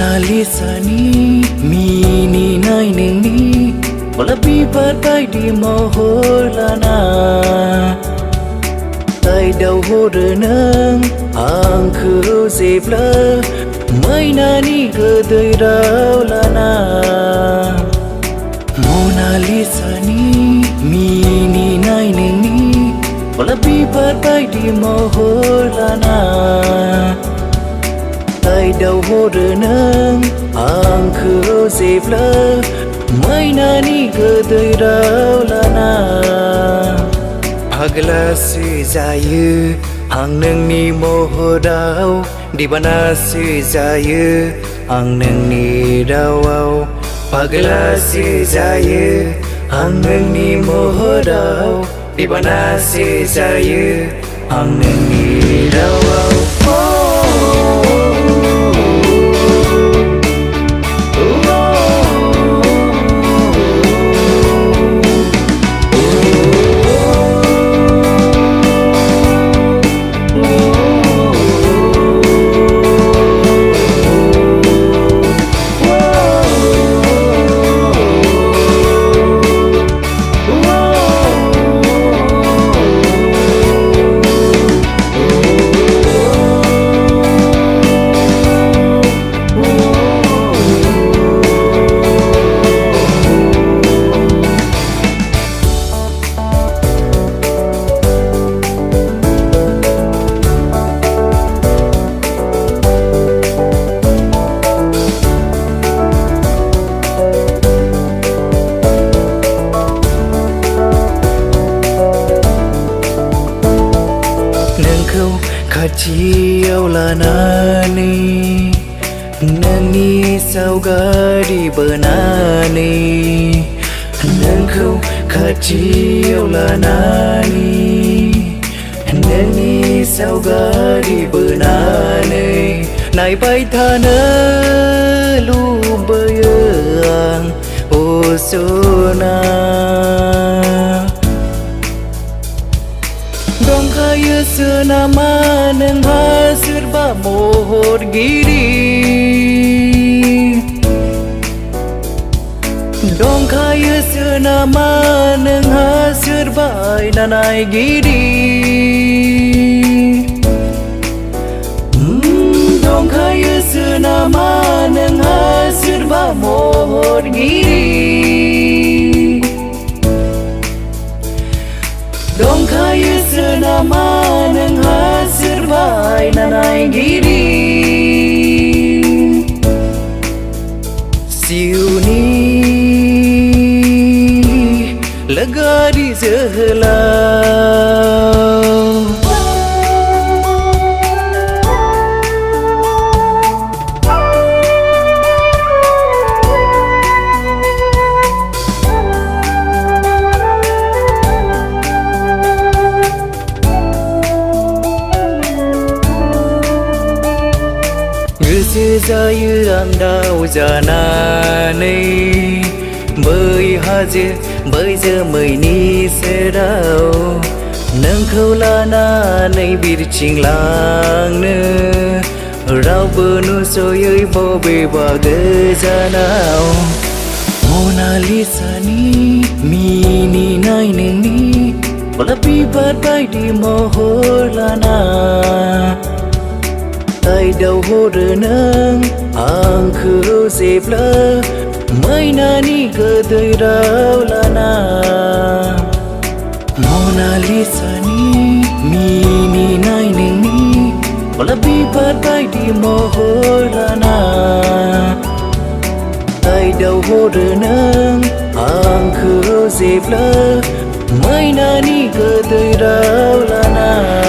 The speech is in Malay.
Monalisa ni mini nainanui lebih baik di moholana tay đầu hồ renang angku zebla mainani gedai raulana Monalisa ni mini nainanui lebih baik di moholana tay đầu hồ renang angku zebla mainani gedai raulana Pagla sejayu ang nangni mohodau di mana sejayu ang nangni dawau Pagla sejayu ang nangni mohodau di mana sejayu ang nangni dawau Kacau lanani nangni saugadi benani nangkau kacau lanani nangni saugadi benani nai bai thana lumbayang osona Dong kaya senama neng hasir ba mohor giri Dong kaya senama neng hasir ba nanai giri Dong kaya senama neng hasir ba mohor giri Dong kaya senama neng hasir bai nanai giri Siu ni lega di sehelau Sejayu andau janani Bơi haje bơi giờ mây ni sedau Nâng khâu lana nay bir ching lang ne Rau benu soyui bo be bagai janau Monalisa ni mini nainanui lebih baik di moholana tay đầu hồ renang angku zebla mainani gedai raulana Monalisa ni mini nainanui lebih baik di moholana tay đầu hồ renang angku zebla mainani gedai raulana